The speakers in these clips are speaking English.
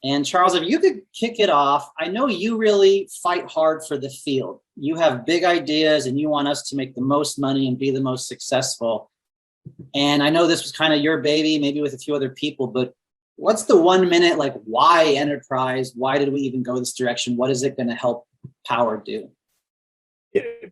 And Charles, if you could kick it off, I know you really fight hard for the field. You have big ideas and you want us to make the most money and be the most successful. And I know this was kind of your baby, maybe with a few other people, but what's the 1 minute, like, why enterprise? Why did we even go this direction? What is it going to help Powur do?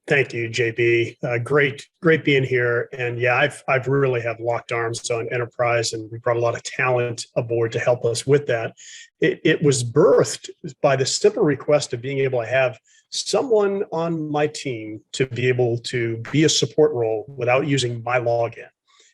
Thank you, JB. Great being here. And yeah, I've really have locked arms on enterprise, and we brought a lot of talent aboard to help us with that. It was birthed by the simple request of being able to have someone on my team to be able to be a support role without using my login.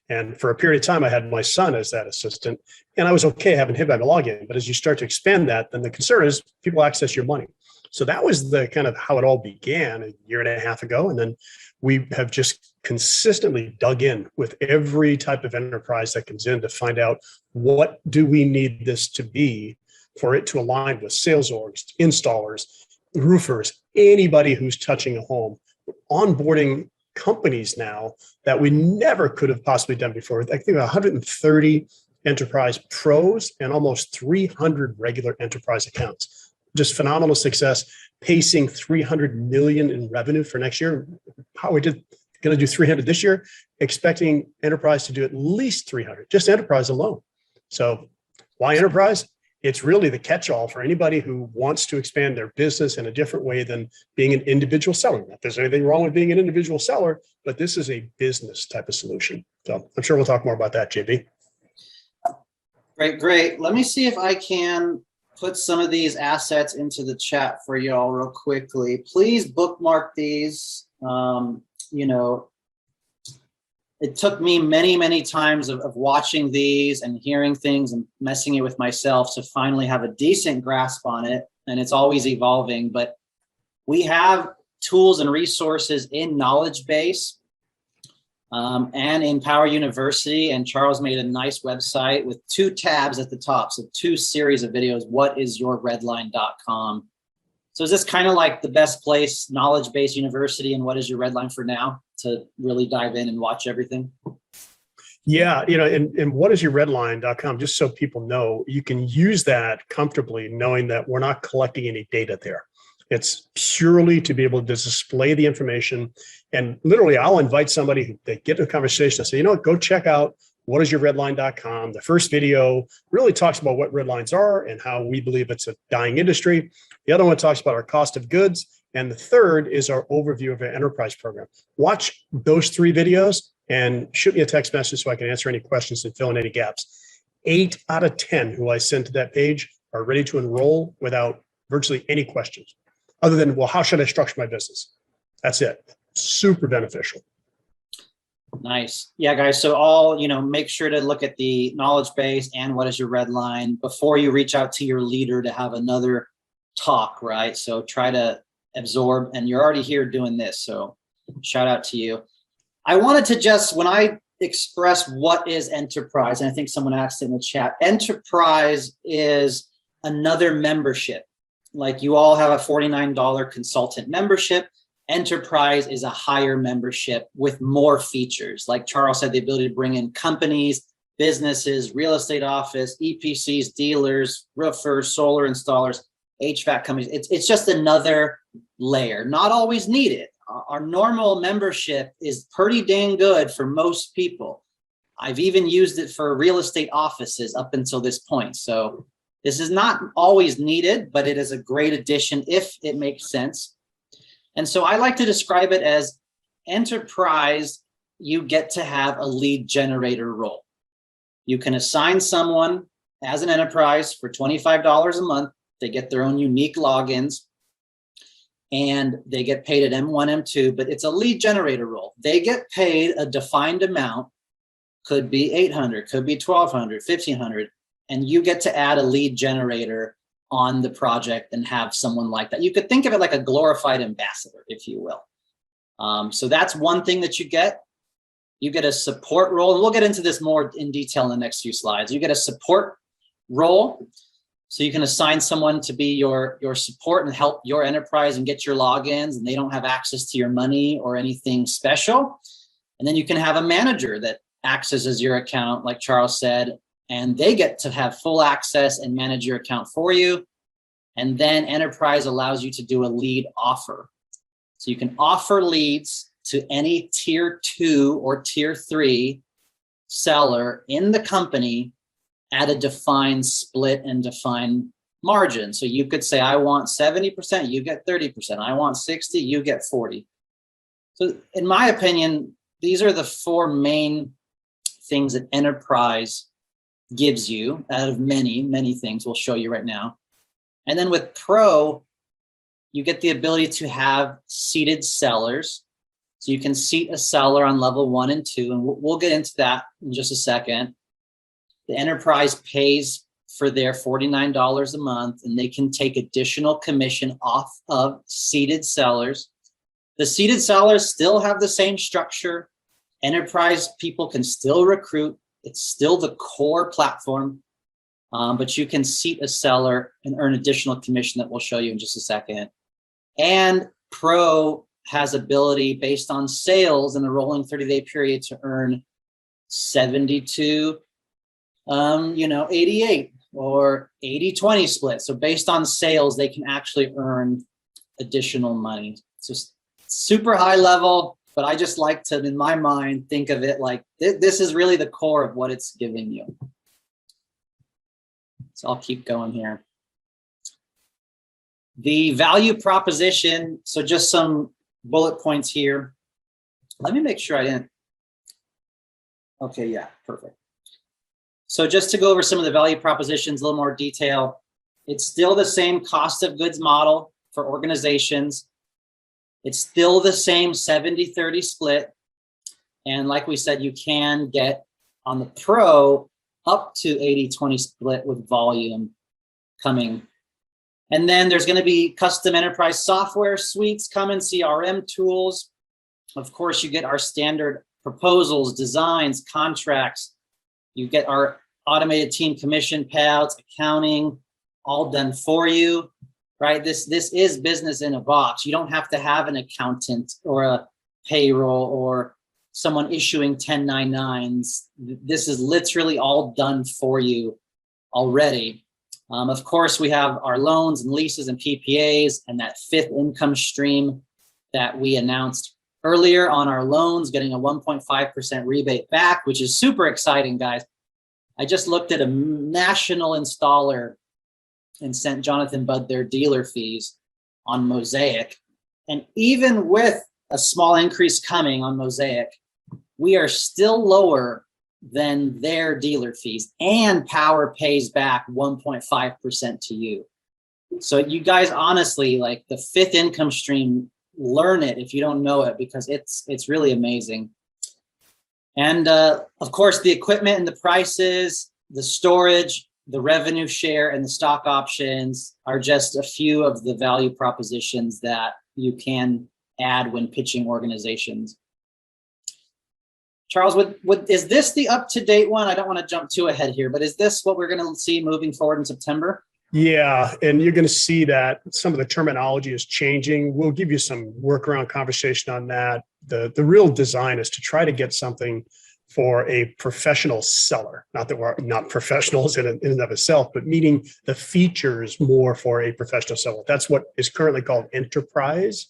And for a period of time, I had my son as that assistant, and I was okay having him have a login. But as you start to expand that, then the concern is people access your money. So that was the kind of how it all began a year and a half ago. And then we have just consistently dug in with every type of enterprise that comes in to find out, what do we need this to be for it to align with sales orgs, installers, roofers, anybody who's touching a home. Onboarding companies now that we never could have possibly done before. I think 130 enterprise pros and almost 300 regular enterprise accounts. Just phenomenal success, pacing 300 million in revenue for next year. Powur going to do 300 this year, expecting enterprise to do at least 300, just enterprise alone. So why enterprise? It's really the catch-all for anybody who wants to expand their business in a different way than being an individual seller. Not that there's anything wrong with being an individual seller, but this is a business type of solution. So I'm sure we'll talk more about that, JB. Great. Let me see if I can put some of these assets into the chat for y'all real quickly. Please bookmark these. It took me many times of watching these and hearing things and messing it with myself to finally have a decent grasp on it. And it's always evolving, but we have tools and resources in Knowledge Base and in Powur University. And Charles made a nice website with 2 tabs at the top. So 2 series of videos, whatisyourredline.com. So is this kind of like the best place, Knowledge Base University and What Is Your Redline for now, to really dive in and watch everything? Yeah, and whatisyourredline.com, just so people know, you can use that comfortably knowing that we're not collecting any data there. It's purely to be able to display the information. And literally, I'll invite somebody who they get into a conversation and say, go check out whatisyourredline.com. The first video really talks about what red lines are and how we believe it's a dying industry. The other one talks about our cost of goods. And the third is our overview of our enterprise program. Watch those 3 videos and shoot me a text message so I can answer any questions and fill in any gaps. 8 out of 10 who I send to that page are ready to enroll without virtually any questions, other than, well, how should I structure my business? That's it. Super beneficial. Nice. Yeah, guys. So all, make sure to look at the Knowledge Base and What Is Your Red Line before you reach out to your leader to have another talk, right? So try to absorb, and you're already here doing this. So shout out to you. I wanted to just, when I express what is enterprise, and I think someone asked it in the chat, enterprise is another membership. Like you all have a $49 consultant membership. Enterprise is a higher membership with more features. Like Charles said, the ability to bring in companies, businesses, real estate office, EPCs, dealers, roofers, solar installers, HVAC companies. It's just another layer, not always needed. Our normal membership is pretty dang good for most people. I've even used it for real estate offices up until this point. So this is not always needed, but it is a great addition if it makes sense. And so I like to describe it as enterprise. You get to have a lead generator role. You can assign someone as an enterprise for $25 a month. They get their own unique logins and they get paid at M1, M2, but it's a lead generator role. They get paid a defined amount, could be $800, could be $1,200, $1,500, and you get to add a lead generator on the project and have someone like that. You could think of it like a glorified ambassador, if you will. So that's one thing that you get. You get a support role, and we'll get into this more in detail in the next few slides. You get a support role. So you can assign someone to be your support and help your enterprise and get your logins, and they don't have access to your money or anything special. And then you can have a manager that accesses your account, like Charles said, and they get to have full access and manage your account for you. And then Enterprise allows you to do a lead offer. So you can offer leads to any tier 2 or tier 3 seller in the company at a defined split and defined margin. So you could say, I want 70%, you get 30%. I want 60, you get 40. So in my opinion, these are the 4 main things that Enterprise gives you out of many, many things we'll show you right now. And then with Pro, you get the ability to have seated sellers. So you can seat a seller on level 1 and 2, and we'll get into that in just a second. The Enterprise pays for their $49 a month, and they can take additional commission off of seated sellers. The seated sellers still have the same structure. Enterprise people can still recruit. It's still the core platform, but you can seat a seller and earn additional commission that we'll show you in just a second. And Pro has ability based on sales in a rolling 30-day period to earn 72, 88 or 80-20 split. So based on sales, they can actually earn additional money. It's just super high level, but I just like to, in my mind, think of it like this is really the core of what it's giving you. So I'll keep going here. The value proposition, so just some bullet points here. Let me make sure I didn't. Okay, yeah, perfect. So just to go over some of the value propositions, a little more detail. It's still the same cost of goods model for organizations. It's still the same 70-30 split. And like we said, you can get on the Pro up to 80-20 split with volume coming. And then there's going to be custom enterprise software suites coming, CRM tools. Of course, you get our standard proposals, designs, contracts. You get our automated team commission payouts, accounting, all done for you, right? This is business in a box. You don't have to have an accountant or a payroll or someone issuing 1099s. This is literally all done for you already. Of course, we have our loans and leases and PPAs and that 5th income stream that we announced earlier on our loans, getting a 1.5% rebate back, which is super exciting, guys. I just looked at a national installer and sent Jonathan Budd their dealer fees on Mosaic. And even with a small increase coming on Mosaic, we are still lower than their dealer fees, and Powur pays back 1.5% to you. So you guys, honestly, like the 5th income stream, learn it if you don't know it, because it's really amazing. And of course, the equipment and the prices, the storage, the revenue share, and the stock options are just a few of the value propositions that you can add when pitching organizations. Charles, is this the up-to-date one? I don't want to jump too ahead here, but is this what we're going to see moving forward in September? Yeah, and you're going to see that some of the terminology is changing. We'll give you some workaround conversation on that. The real design is to try to get something for a professional seller. Not that we're not professionals in and of itself, but meaning the features more for a professional seller. That's what is currently called Enterprise.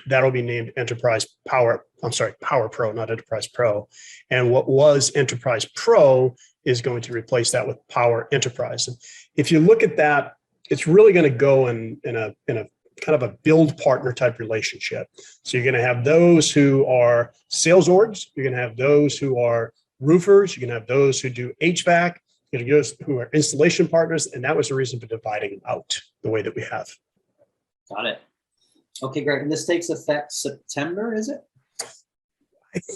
That'll be named Enterprise Powur. I'm sorry, Powur Pro, not Enterprise Pro. And what was Enterprise Pro is going to replace that with Powur Enterprise. And if you look at that, it's really going to go in a kind of a build partner type relationship. So you're going to have those who are sales orgs. You're going to have those who are roofers. You're going to have those who do HVAC. You're going to have those who are installation partners. And that was the reason for dividing them out the way that we have. Got it. Okay, great. And this takes effect September, is it?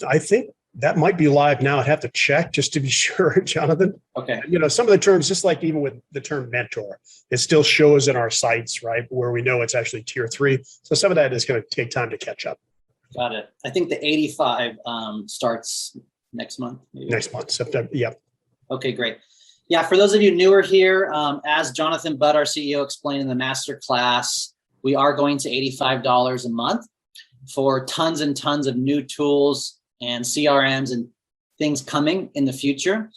I think that might be live now. I'd have to check just to be sure, Jonathan. Okay. Some of the terms, just like even with the term mentor, it still shows in our sites, right, where we know it's actually tier 3. So some of that is going to take time to catch up. Got it. I think the 85 starts next month. Maybe. Next month, September. Yep. Okay, great. Yeah, for those of you newer here, as Jonathan Budd, our CEO, explained in the master class, we are going to $85 a month for tons and tons of new tools and CRMs and things coming in the future.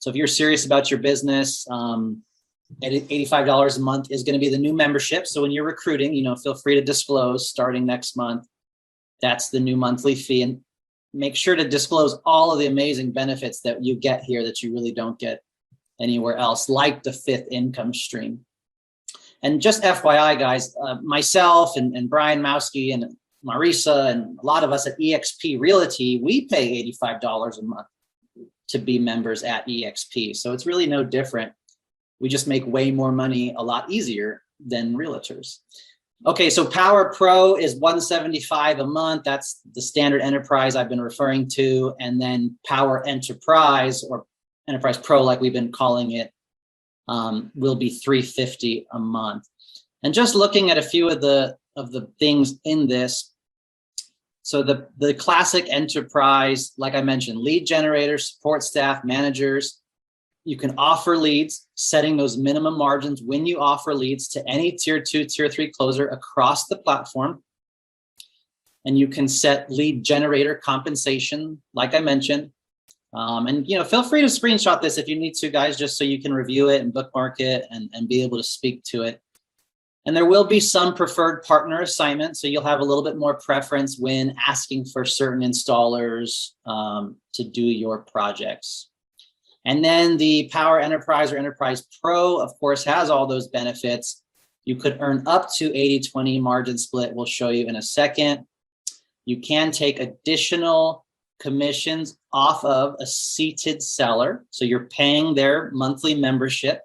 So if you're serious about your business, $85 a month is going to be the new membership. So when you're recruiting, feel free to disclose starting next month. That's the new monthly fee. And make sure to disclose all of the amazing benefits that you get here that you really don't get anywhere else, like the 5th income stream. And just FYI, guys, myself and Brian Mowski and Marisa and a lot of us at eXp Realty, we pay $85 a month to be members at eXp. So it's really no different. We just make way more money a lot easier than realtors. Okay, so Powur Pro is $175 a month. That's the standard enterprise I've been referring to. And then Powur Enterprise, or Enterprise Pro, like we've been calling it, will be $350 a month. And just looking at a few of the things in this, so the classic enterprise, like I mentioned, lead generators, support staff, managers. You can offer leads, setting those minimum margins when you offer leads to any tier 2, tier 3 closer across the platform. And you can set lead generator compensation, like I mentioned. And feel free to screenshot this if you need to, guys, just so you can review it and bookmark it and be able to speak to it. And there will be some preferred partner assignments, so you'll have a little bit more preference when asking for certain installers to do your projects. And then the Powur Enterprise or Enterprise Pro, of course, has all those benefits. You could earn up to 80-20 margin split. We'll show you in a second. You can take additional commissions off of a seated seller. So you're paying their monthly membership,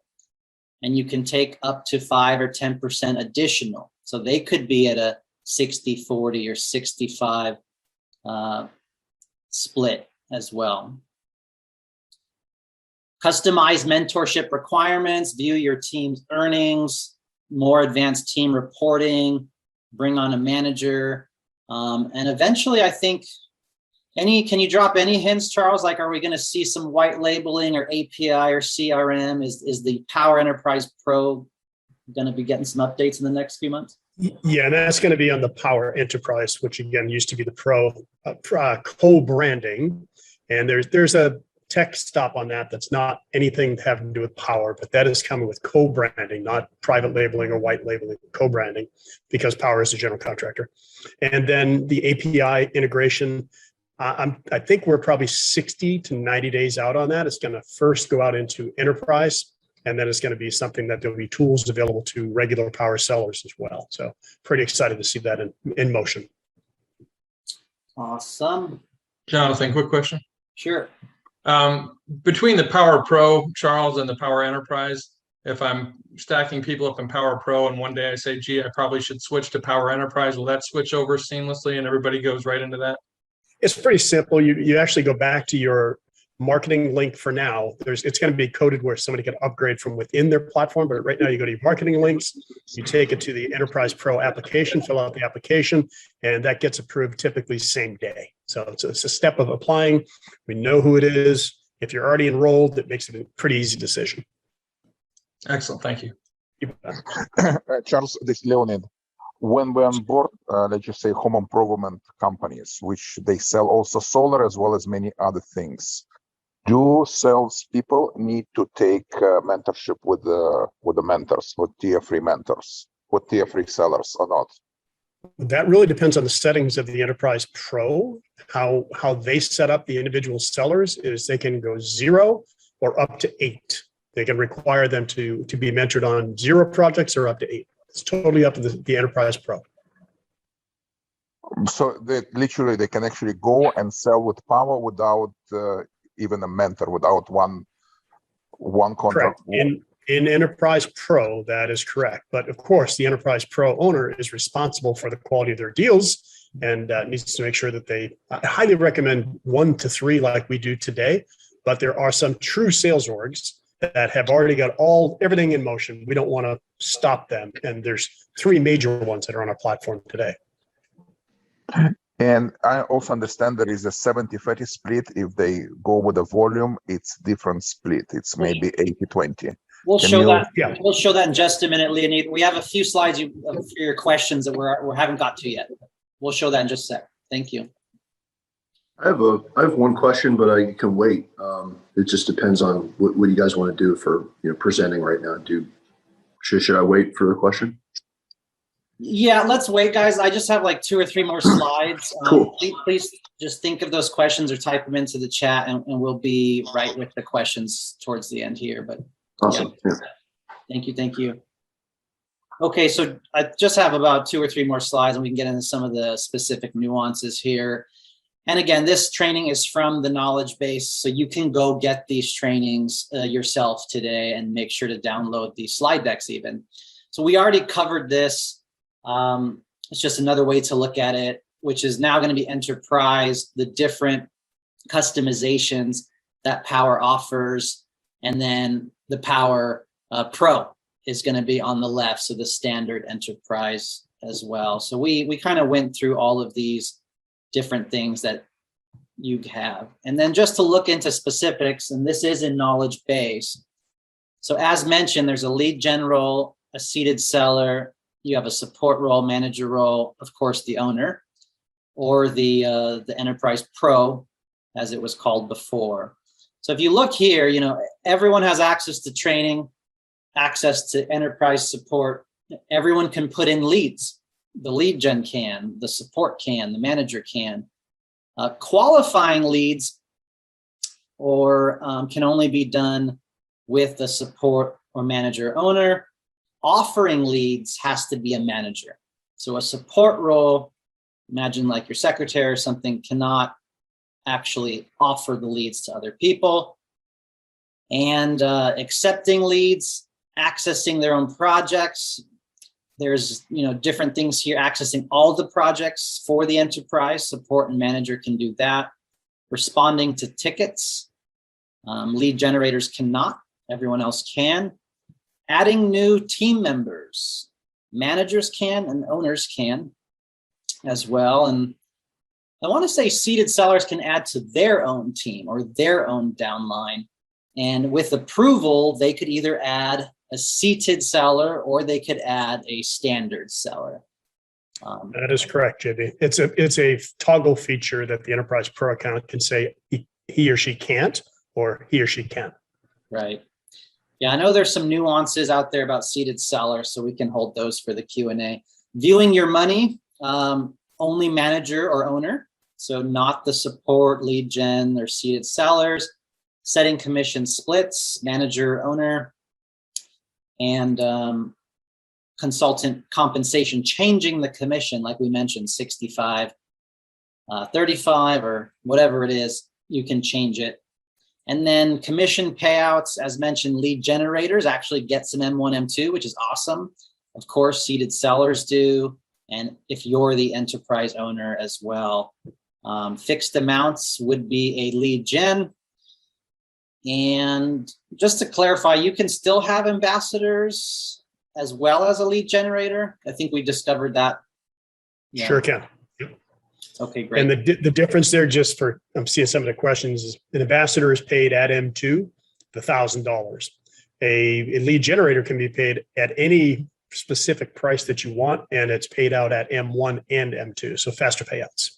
and you can take up to 5 or 10% additional. So they could be at a 60-40 or 65 split as well. Customized mentorship requirements, view your team's earnings, more advanced team reporting, bring on a manager. And eventually, I think, can you drop any hints, Charles? Like, are we going to see some white labeling or API or CRM? Is the Powur Enterprise Pro going to be getting some updates in the next few months? Yeah, and that's going to be on the Powur Enterprise, which again used to be the Pro co-branding. And there's a tech stop on that. That's not anything having to do with Powur, but that is coming with co-branding, not private labeling or white labeling, co-branding, because Powur is a general contractor. And then the API integration, I think we're probably 60 to 90 days out on that. It's going to first go out into enterprise, and then it's going to be something that there'll be tools available to regular Powur sellers as well. So pretty excited to see that in motion. Awesome. Jonathan, quick question. Sure. Between the Powur Pro, Charles, and the Powur Enterprise, if I'm stacking people up in Powur Pro and one day I say, gee, I probably should switch to Powur Enterprise, will that switch over seamlessly and everybody goes right into that? It's pretty simple. You actually go back to your marketing link for now. It's going to be coded where somebody can upgrade from within their platform. But right now you go to your marketing links, you take it to the Enterprise Pro application, fill out the application, and that gets approved typically same day. So it's a step of applying. We know who it is. If you're already enrolled, it makes it a pretty easy decision. Excellent. Thank you. Charles, this is Leonid. When we onboard, let's just say, home improvement companies, which they sell also solar as well as many other things, do salespeople need to take mentorship with the mentors, with tier 3 mentors, with tier 3 sellers or not? That really depends on the settings of the Enterprise Pro. How they set up the individual sellers is they can go 0 or up to 8. They can require them to be mentored on 0 projects or up to 8. It's totally up to the Enterprise Pro. So they can actually go and sell with Powur without even a mentor, without one contract. Correct. In Enterprise Pro, that is correct. But of course, the Enterprise Pro owner is responsible for the quality of their deals and needs to make sure that I highly recommend 1 to 3 like we do today. But there are some true sales orgs that have already got everything in motion. We don't want to stop them. And there's 3 major ones that are on our platform today. And I also understand there is a 70-30 split. If they go with a volume, it's different split. It's maybe 80-20. We'll show that. Yeah. We'll show that in just a minute, Leonid. We have a few slides for your questions that we haven't got to yet. We'll show that in just a sec. Thank you. I have one question, but I can wait. It just depends on what you guys want to do for presenting right now. Should I wait for the question? Yeah, let's wait, guys. I just have like 2 or 3 more slides. Cool. Please just think of those questions or type them into the chat, and we'll be right with the questions towards the end here. But Awesome. yeah. Thank you. Thank you. Okay, so I just have about 2 or 3 more slides, and we can get into some of the specific nuances here. And again, this training is from the knowledge base, so you can go get these trainings yourself today and make sure to download these slide decks even. So we already covered this. It's just another way to look at it, which is now going to be enterprise, the different customizations that Powur offers, and then the Powur Pro is going to be on the left, so the standard enterprise as well. So we kind of went through all of these different things that you have. And then just to look into specifics, and this is in knowledge base. So as mentioned, there's a lead gen role, a seated seller, you have a support role, manager role, of course, the owner, or the enterprise pro, as it was called before. So if you look here, everyone has access to training, access to enterprise support. Everyone can put in leads. The lead gen can, the support can, the manager can. Qualifying leads can only be done with the support or manager owner. Offering leads has to be a manager. So a support role, imagine like your secretary or something, cannot actually offer the leads to other people. And accepting leads, accessing their own projects. There's different things here, accessing all the projects for the enterprise. Support and manager can do that. Responding to tickets. Lead generators cannot, everyone else can. Adding new team members. Managers can and owners can as well. And I want to say seated sellers can add to their own team or their own downline. And with approval, they could either add a seated seller or they could add a standard seller. That is correct, JB. It's a toggle feature that the Enterprise Pro account can say he or she can't, or he or she can. Right. Yeah, I know there's some nuances out there about seated sellers, so we can hold those for the Q&A. Viewing your money, only manager or owner, so not the support, lead gen, or seated sellers. Setting commission splits, manager, owner, and consultant compensation, changing the commission, like we mentioned, 65, 35, or whatever it is, you can change it. And then commission payouts, as mentioned, lead generators actually get some M1, M2, which is awesome. Of course, seated sellers do. And if you're the enterprise owner as well, fixed amounts would be a lead gen. And just to clarify, you can still have ambassadors as well as a lead generator. I think we discovered that. Yeah. Sure can. Okay, great. And the difference there, just for I'm seeing some of the questions, is an ambassador is paid at M2, the $1,000. A lead generator can be paid at any specific price that you want, and it's paid out at M1 and M2, so faster payouts.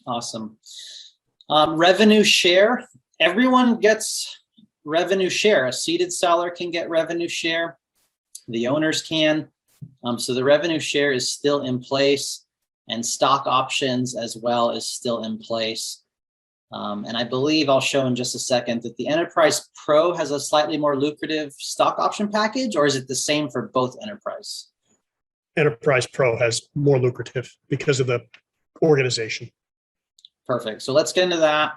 Awesome. Revenue share. Everyone gets revenue share. A seated seller can get revenue share. The owners can. So the revenue share is still in place, and stock options as well is still in place. And I believe I'll show in just a second that the Enterprise Pro has a slightly more lucrative stock option package, or is it the same for both Enterprise? Enterprise Pro has more lucrative because of the organization. Perfect. So let's get into that.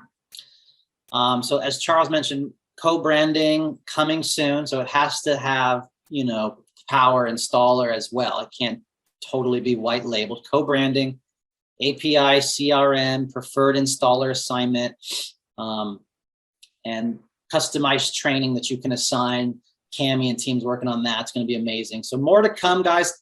So as Charles mentioned, co-branding coming soon. So it has to have, Powur installer as well. It can't totally be white labeled. Co-branding, API, CRM, preferred installer assignment, and customized training that you can assign. Cami and teams working on that. It's going to be amazing. So more to come, guys.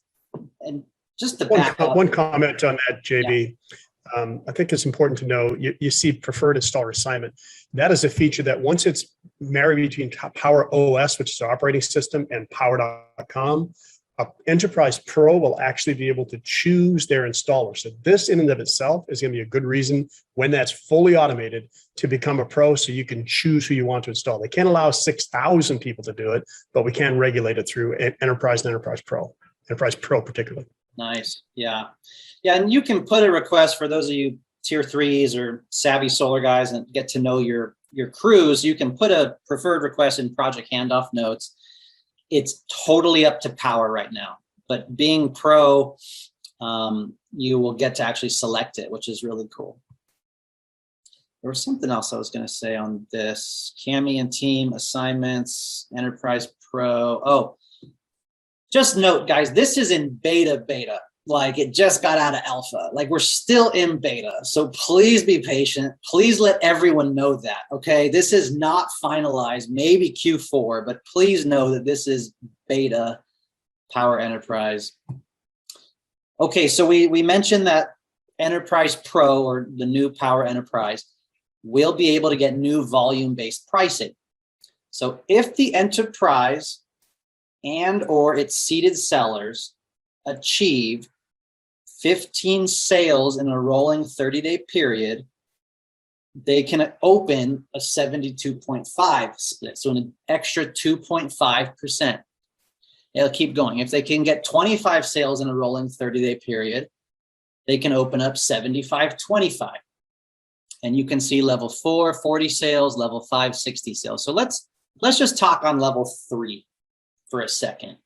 And just to back up. One comment on that, JB. Yeah. I think it's important to know, you see preferred installer assignment. That is a feature that once it's married between Powur OS, which is our operating system, and Powur.com, A Enterprise Pro will actually be able to choose their installer. So this in and of itself is going to be a good reason when that's fully automated to become a pro, so you can choose who you want to install. They can't allow 6,000 people to do it, but we can regulate it through Enterprise and Enterprise Pro particularly. Nice. Yeah. Yeah. And you can put a request for those of you tier 3s or savvy solar guys and get to know your crews. You can put a preferred request in project handoff notes. It's totally up to Powur right now, but being pro, you will get to actually select it, which is really cool. There was something else I was going to say on this. Cami and team assignments, Enterprise Pro. Oh, just note, guys, this is in beta. Like, it just got out of alpha. Like, we're still in beta. So please be patient. Please let everyone know that, okay? This is not finalized, maybe Q4, but please know that this is beta Powur Enterprise. Okay, so we mentioned that Enterprise Pro, or the new Powur Enterprise, will be able to get new volume-based pricing. So if the Enterprise and or its seeded sellers achieve 15 sales in a rolling 30-day period, they can open a 72.5 split, so an extra 2.5%. It'll keep going. If they can get 25 sales in a rolling 30-day period, they can open up 75.25. And you can see level 4, 40 sales, level 5, 60 sales. So let's just talk on level 3 for a second.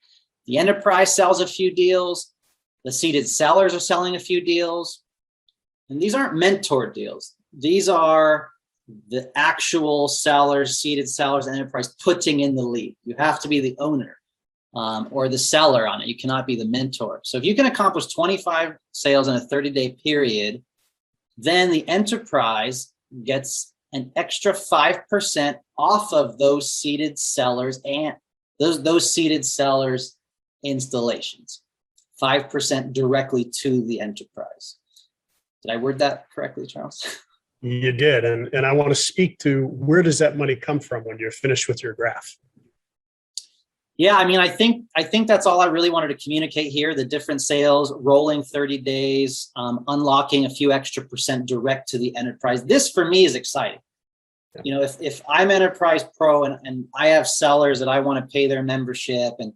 The Enterprise sells a few deals. The seeded sellers are selling a few deals. And these aren't mentored deals. These are the actual sellers, seeded sellers, Enterprise putting in the lead. You have to be the owner or the seller on it. You cannot be the mentor. So if you can accomplish 25 sales in a 30-day period, then the Enterprise gets an extra 5% off of those seeded sellers and those seeded sellers installations. 5% directly to the Enterprise. Did I word that correctly, Charles? You did. And I want to speak to, where does that money come from when you're finished with your graph? Yeah, I mean, I think that's all I really wanted to communicate here. The different sales, rolling 30 days, unlocking a few extra percent direct to the Enterprise. This for me is exciting. Yeah. You know, if I'm Enterprise Pro and I have sellers that I want to pay their membership, and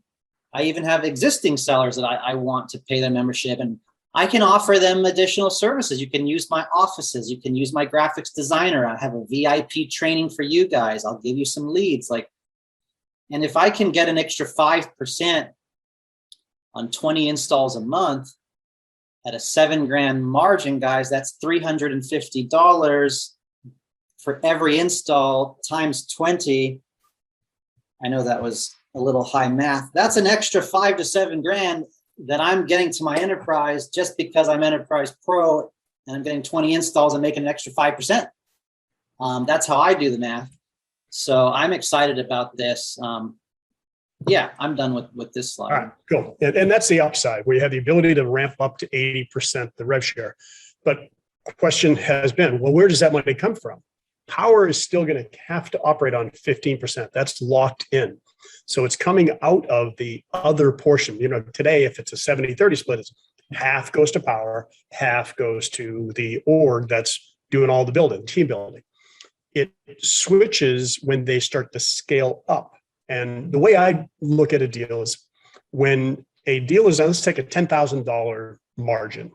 I even have existing sellers that I want to pay their membership, and I can offer them additional services. You can use my offices. You can use my graphics designer. I have a VIP training for you guys. I'll give you some leads. And if I can get an extra 5% on 20 installs a month at a $7,000 margin, guys, that's $350 for every install times 20. I know that was a little high math. That's an extra $5,000 to $7,000 that I'm getting to my Enterprise just because I'm Enterprise Pro and I'm getting 20 installs and making an extra 5%. That's how I do the math. So I'm excited about this. Yeah, I'm done with this slide. All right, cool. And that's the upside, where you have the ability to ramp up to 80% the rev share. But the question has been, well, where does that money come from? Powur is still going to have to operate on 15%. That's locked in. So it's coming out of the other portion. You know, today, if it's a 70-30 split, it's half goes to Powur, half goes to the org that's doing all the building, team building. It switches when they start to scale up. And the way I look at a deal is, when a deal is, let's take a $10,000 margin,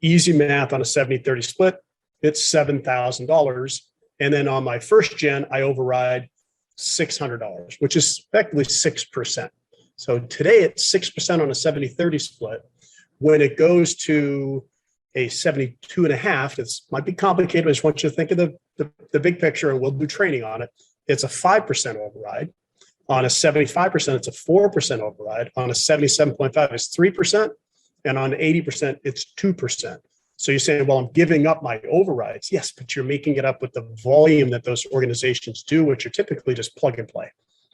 easy math on a 70-30 split, it's $7,000. And then on my first gen, I override $600, which is effectively 6%. So today it's 6% on a 70-30 split. When it goes to a 72.5, it might be complicated. I just want you to think of the big picture, and we'll do training on it. It's a 5% override. On a 75%, it's a 4% override. On a 77.5, it's 3%. And on 80%, it's 2%. So you're saying, well, I'm giving up my overrides. Yes, but you're making it up with the volume that those organizations do, which are typically just plug and play.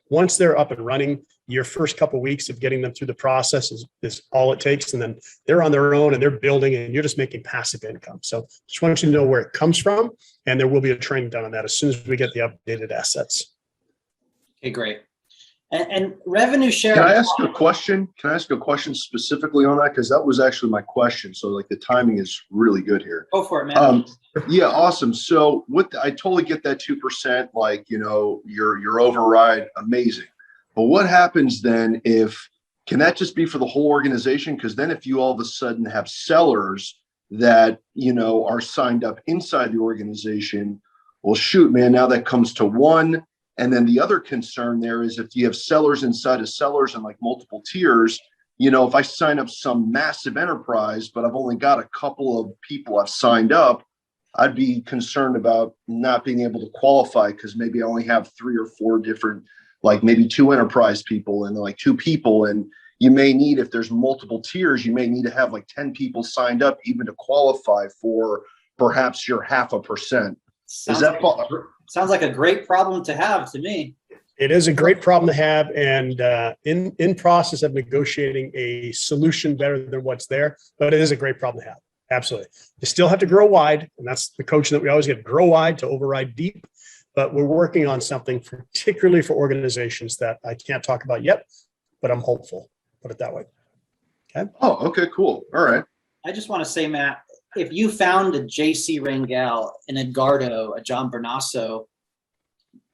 Once they're up and running, your first couple of weeks of getting them through the process is all it takes. And then they're on their own and they're building, and you're just making passive income. So just want you to know where it comes from. And there will be a training done on that as soon as we get the updated assets. Okay, great. And revenue share. Can I ask a question? Can I ask a question specifically on that? Because that was actually my question. So like the timing is really good here. Go for it, man. Yeah, awesome. So I totally get that 2%, like, you know, your override, amazing. But what happens then can that just be for the whole organization? Because then if you all of a sudden have sellers that, you know, are signed up inside the organization, well, shoot, man, now that comes to one. And then the other concern there is if you have sellers inside of sellers and like multiple tiers, you know, if I sign up some massive enterprise, but I've only got a couple of people I've signed up, I'd be concerned about not being able to qualify because maybe I only have 3 or 4 different, like maybe 2 enterprise people and like 2 people. And you may need, if there's multiple tiers, you may need to have like 10 people signed up even to qualify for perhaps your 0.5%. Sounds like a great problem to have to me. It is a great problem to have, and in process of negotiating a solution better than what's there, but it is a great problem to have. Absolutely. You still have to grow wide, and that's the coaching that we always get, grow wide to override deep, but we're working on something particularly for organizations that I can't talk about yet, but I'm hopeful, put it that way. Okay. Oh, okay, cool. All right. I just want to say, Matt, if you found a JC Rangel, an Edgardo, a John Bernasso,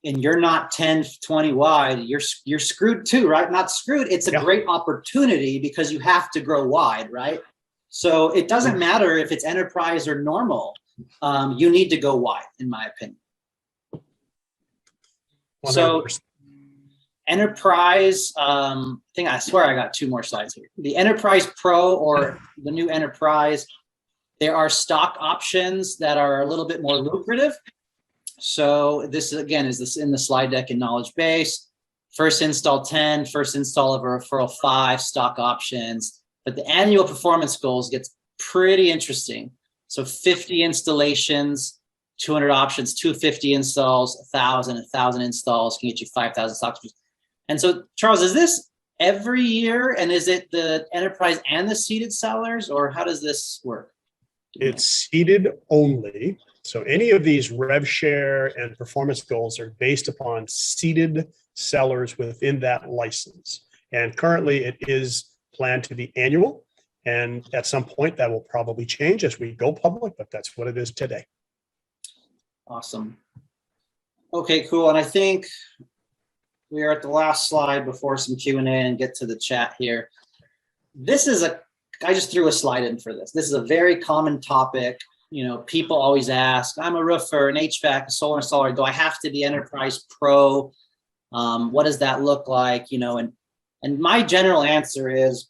and you're not 10, 20 wide, you're screwed too, right? Not screwed. It's a great opportunity because you have to grow wide, right? So it doesn't matter if it's enterprise or normal. You need to go wide, in my opinion. 100%. So enterprise, I swear I got 2 more slides here. The Enterprise Pro or the new Enterprise, there are stock options that are a little bit more lucrative. So this again is this in the slide deck in knowledge base. First install 10, first install of a referral 5, stock options. But the annual performance goals gets pretty interesting. So 50 installations, 200 options, 250 installs, 1,000 installs can get you 5,000 stock options. And so, Charles, is this every year? And is it the enterprise and the seated sellers, or how does this work? It's seated only. So any of these rev share and performance goals are based upon seated sellers within that license. And currently it is planned to be annual. And at some point that will probably change as we go public, but that's what it is today. Awesome. Okay, cool. And I think we are at the last slide before some Q&A and get to the chat here. I just threw a slide in for this. This is a very common topic. You know, people always ask, I'm a roofer, an HVAC, a solar installer. Do I have to be Enterprise Pro? What does that look like? You know, and my general answer is,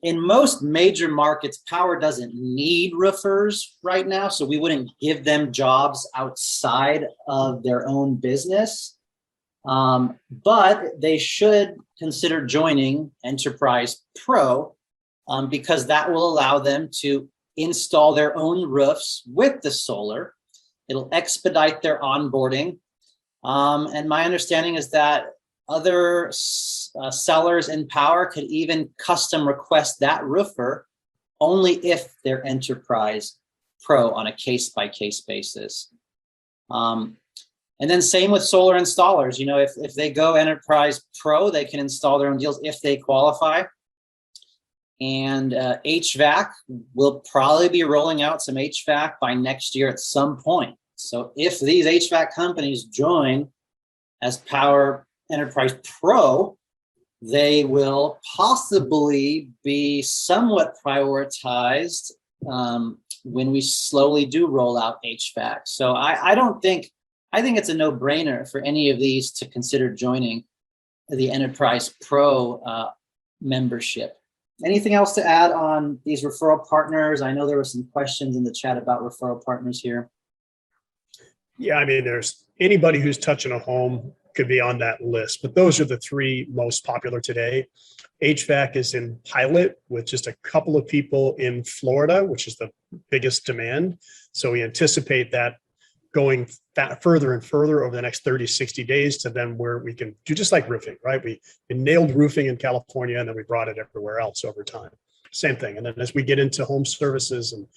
in most major markets, Powur doesn't need roofers right now. So we wouldn't give them jobs outside of their own business. But they should consider joining Enterprise Pro because that will allow them to install their own roofs with the solar. It'll expedite their onboarding. And my understanding is that other sellers in Powur could even custom request that roofer only if they're Enterprise Pro on a case-by-case basis. And then same with solar installers. You know, if they go Enterprise Pro, they can install their own deals if they qualify. And HVAC, will probably be rolling out some HVAC by next year at some point. So if these HVAC companies join as Powur Enterprise Pro, they will possibly be somewhat prioritized when we slowly do roll out HVAC. So I think it's a no-brainer for any of these to consider joining the Enterprise Pro membership. Anything else to add on these referral partners? I know there were some questions in the chat about referral partners here. Yeah, I mean, there's anybody who's touching a home could be on that list, but those are the 3 most popular today. HVAC is in pilot with just a couple of people in Florida, which is the biggest demand. So we anticipate that going further and further over the next 30, 60 days to then where we can do just like roofing, right? We nailed roofing in California and then we brought it everywhere else over time. Same thing. And then as we get into home services and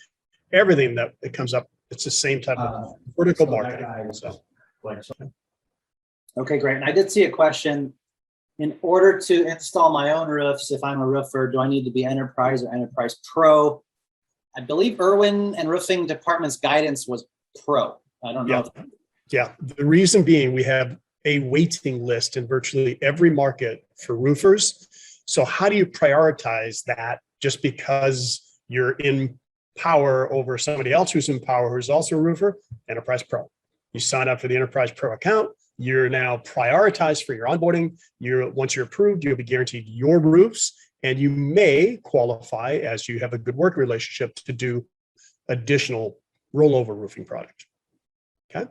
everything that comes up, it's the same type of vertical marketing. So. Okay, great. And I did see a question in order to install my own roofs, if I'm a roofer, do I need to be Enterprise or Enterprise Pro? I believe Irwin and Roofing Department's guidance was Pro. I don't know. Yeah. The reason being, we have a waiting list in virtually every market for roofers. So how do you prioritize that just because you're in Powur over somebody else who's in Powur who's also a roofer? Enterprise Pro. You sign up for the Enterprise Pro account. You're now prioritized for your onboarding. Once you're approved, you'll be guaranteed your roofs, and you may qualify, as you have a good work relationship, to do additional rollover roofing product. Okay.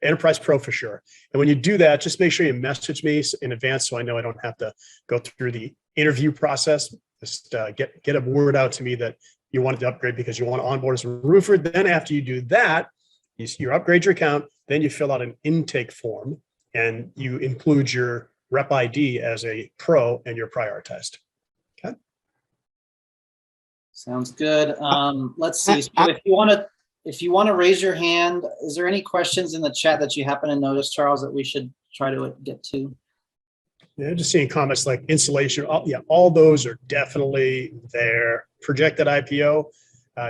Enterprise Pro for sure. And when you do that, just make sure you message me in advance so I know I don't have to go through the interview process. Just get a word out to me that you wanted to upgrade because you want to onboard as a roofer. Then after you do that, you upgrade your account, then you fill out an intake form and you include your rep ID as a pro and you're prioritized. Okay. Sounds good. Let's see. So if you want to raise your hand, is there any questions in the chat that you happen to notice, Charles, that we should try to get to? Yeah, just seeing comments like insulation. All those are definitely there. Projected IPO.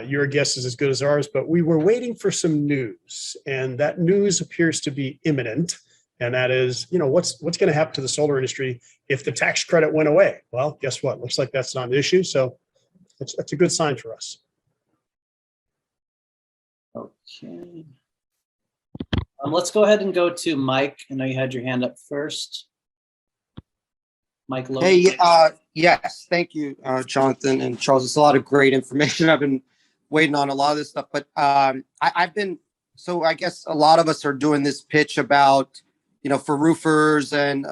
Your guess is as good as ours, but we were waiting for some news, and that news appears to be imminent. And that is, what's going to happen to the solar industry if the tax credit went away? Well, guess what? Looks like that's not an issue. So that's a good sign for us. Okay. Let's go ahead and go to Mike. I know you had your hand up first. Mike Lowe. Hey, yes, thank you, Jonathan and Charles. It's a lot of great information. I've been waiting on a lot of this stuff, but I've been, so I guess a lot of us are doing this pitch about, for roofers and,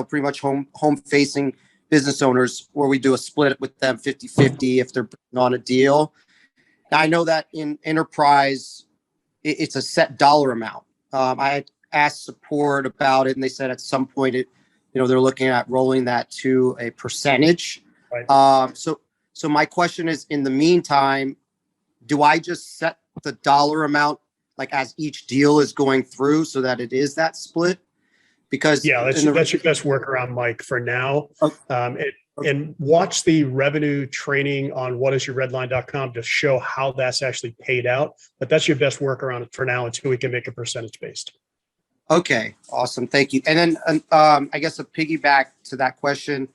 pretty much home facing business owners where we do a split with them 50-50 if they're on a deal. Now, I know that in enterprise, it's a set dollar amount. I asked support about it and they said at some point they're looking at rolling that to a percentage. Right. So my question is, in the meantime, do I just set the dollar amount like as each deal is going through so that it is that split? Because that's your best workaround, Mike, for now. Okay. And watch the revenue training on whatisyourredline.com to show how that's actually paid out. But that's your best workaround for now until we can make a percentage based. Okay, awesome. Thank you. And then I guess a piggyback to that question,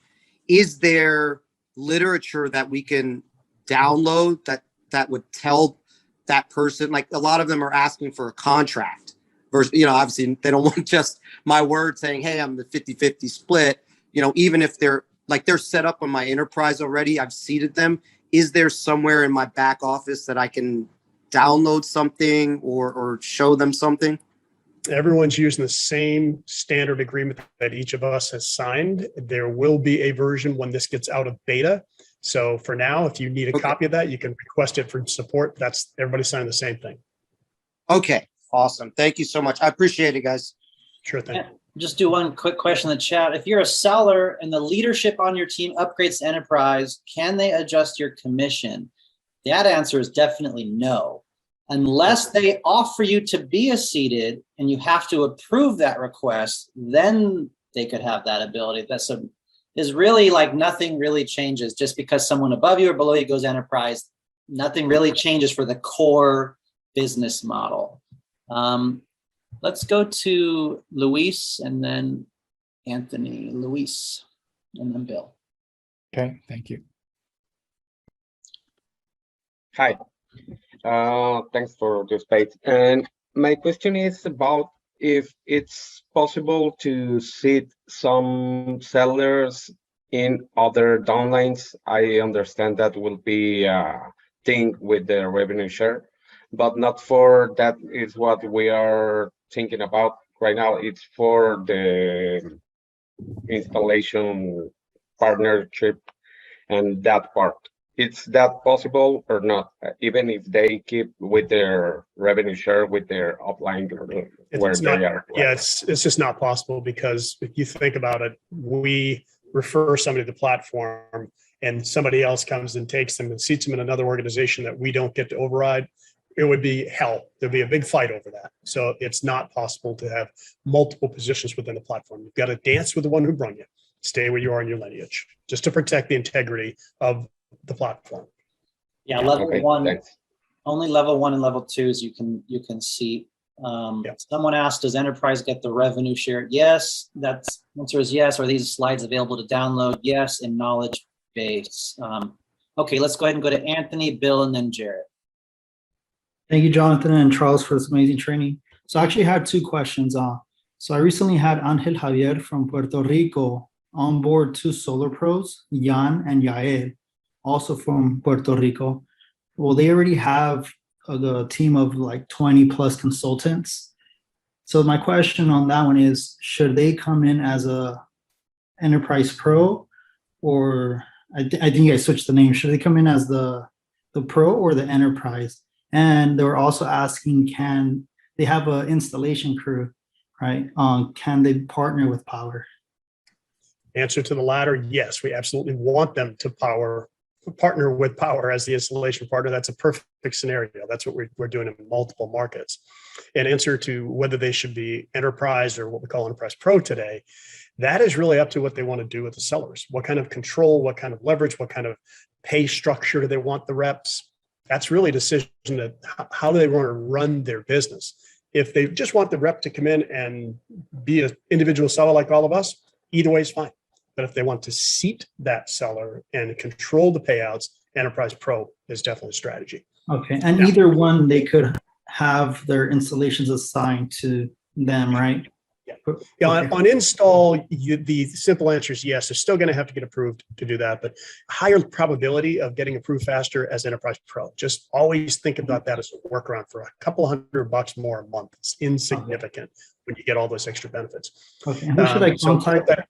is there literature that we can download that would tell that person, like a lot of them are asking for a contract versus, obviously they don't want just my word saying, hey, I'm the 50-50 split, even if they're set up on my enterprise already, I've seeded them. Is there somewhere in my back office that I can download something or show them something? Everyone's using the same standard agreement that each of us has signed. There will be a version when this gets out of beta. So for now, if you need a copy of that, you can request it for support. That's everybody signing the same thing. Okay, awesome. Thank you so much. I appreciate it, guys. Sure thing. Just do one quick question in the chat. If you're a seller and the leadership on your team upgrades to enterprise, can they adjust your commission? That answer is definitely no. Unless they offer you to be a seated and you have to approve that request, then they could have that ability. Is really like nothing really changes just because someone above you or below you goes enterprise. Nothing really changes for the core business model. Let's go to Luis and then Anthony. Luis and then Bill. Okay, thank you. Hi. Thanks for the space. And my question is about if it's possible to seed some sellers in other downlines. I understand that will be a thing with the revenue share, but not for that is what we are thinking about right now. It's for the installation partnership and that part. It's that possible or not, even if they keep with their revenue share with their upline where they are? Yeah, it's just not possible because if you think about it, we refer somebody to the platform and somebody else comes and takes them and seats them in another organization that we don't get to override. It would be hell. There'd be a big fight over that. So it's not possible to have multiple positions within the platform. You've got to dance with the one who brung you. stay where you are in your lineage, just to protect the integrity of the platform. Yeah, level Okay, one, thanks. only level 1 and level 2s you can see. Someone asked, does enterprise get the revenue share? Yes, that's answer is yes. Are these slides available to download? Yes, in knowledge base. Okay, let's go ahead and go to Anthony, Bill, and then Jared. Thank you, Jonathan and Charles, for this amazing training. So I actually had 2 questions. So I recently had Angel Javier from Puerto Rico on board 2 solar pros, Jan and Yael, also from Puerto Rico. Well, they already have the team of like 20 plus consultants. So my question on that one is, should they come in as a enterprise pro, or I think you guys switched the name. Should they come in as the pro or the enterprise? And they were also asking, can they have an installation crew, right? Can they partner with Powur? Answer to the latter, yes, we absolutely want them to partner with Powur as the installation partner. That's a perfect scenario. That's what we're doing in multiple markets. And answer to whether they should be enterprise or what we call enterprise pro today, that is really up to what they want to do with the sellers. What kind of control, what kind of leverage, what kind of pay structure do they want the reps? That's really a decision that how do they want to run their business. If they just want the rep to come in and be an individual seller like all of us, either way is fine. But if they want to seat that seller and control the payouts, enterprise pro is definitely a strategy. Okay, and either one, they could have their installations assigned to them, right? Yeah, Okay. on install, the simple answer is yes. They're still going to have to get approved to do that, but higher probability of getting approved faster as Enterprise Pro. Just always think about that as a workaround for a couple $100 more a month. It's insignificant when you get all those extra benefits. Okay, and who should I So contact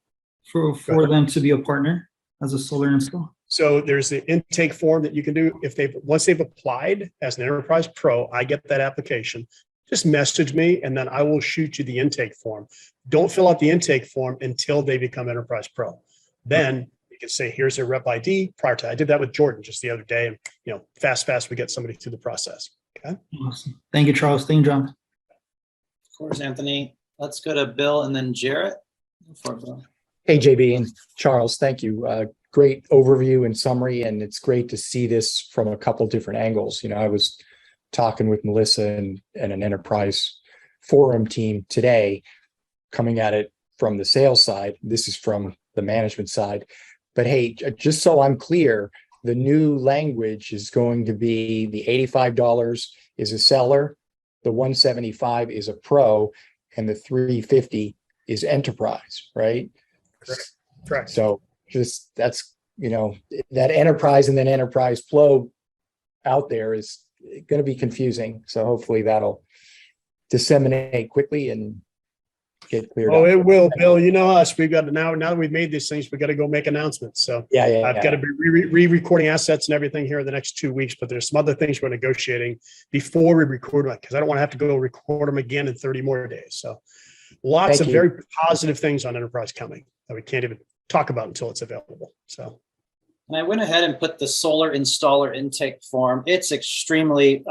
for them to be a partner as a solar install? So there's the intake form that you can do once they've applied as an Enterprise Pro. I get that application. Just message me and then I will shoot you the intake form. Don't fill out the intake form until they become Enterprise Pro. Then you can say, here's their rep ID prior to. I did that with Jordan just the other day, and fast we get somebody through the process. Okay. Awesome. Thank you, Charles. Thank you, John. Of course, Anthony. Let's go to Bill and then Jarrett. Bill. Hey, JB and Charles, thank you. Great overview and summary, and it's great to see this from a couple different angles. I was talking with Melissa and an enterprise forum team today, coming at it from the sales side. This is from the management side. But hey, just so I'm clear, the new language is going to be the $85 is a seller, the $175 is a pro, and the $350 is enterprise, right? Correct. So just that's, that enterprise and then enterprise flow out there is going to be confusing. So hopefully that'll disseminate quickly and get cleared Oh, up. it will, Bill. You know us. We've got to now that we've made these things, we got to go make announcements. So I've got to be re-recording assets and everything here in the next 2 weeks, but there's some other things we're negotiating before we record them because I don't want to have to go record them again in 30 more days. So lots of very positive things on enterprise coming that we can't even talk about until it's available. So. And I went ahead and put the solar installer intake form. It's extremely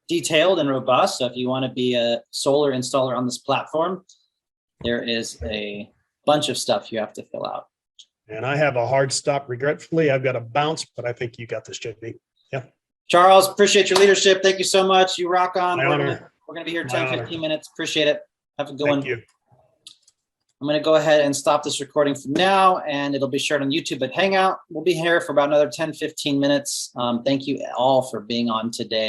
detailed and robust. So if you want to be a solar installer on this platform, there is a bunch of stuff you have to fill out. And I have a hard stop. Regretfully, I've got to bounce, but I think you got this, JB. Yeah. Charles, appreciate your leadership. Thank you so much. You rock on. My We're honor. going to be here My 10, honor. 15 minutes. Appreciate it. Have a good one. Thank you. I'm going to go ahead and stop this recording for now, and it'll be shared on YouTube. But Hangout, we'll be here for about another 10, 15 minutes. Thank you all for being on today.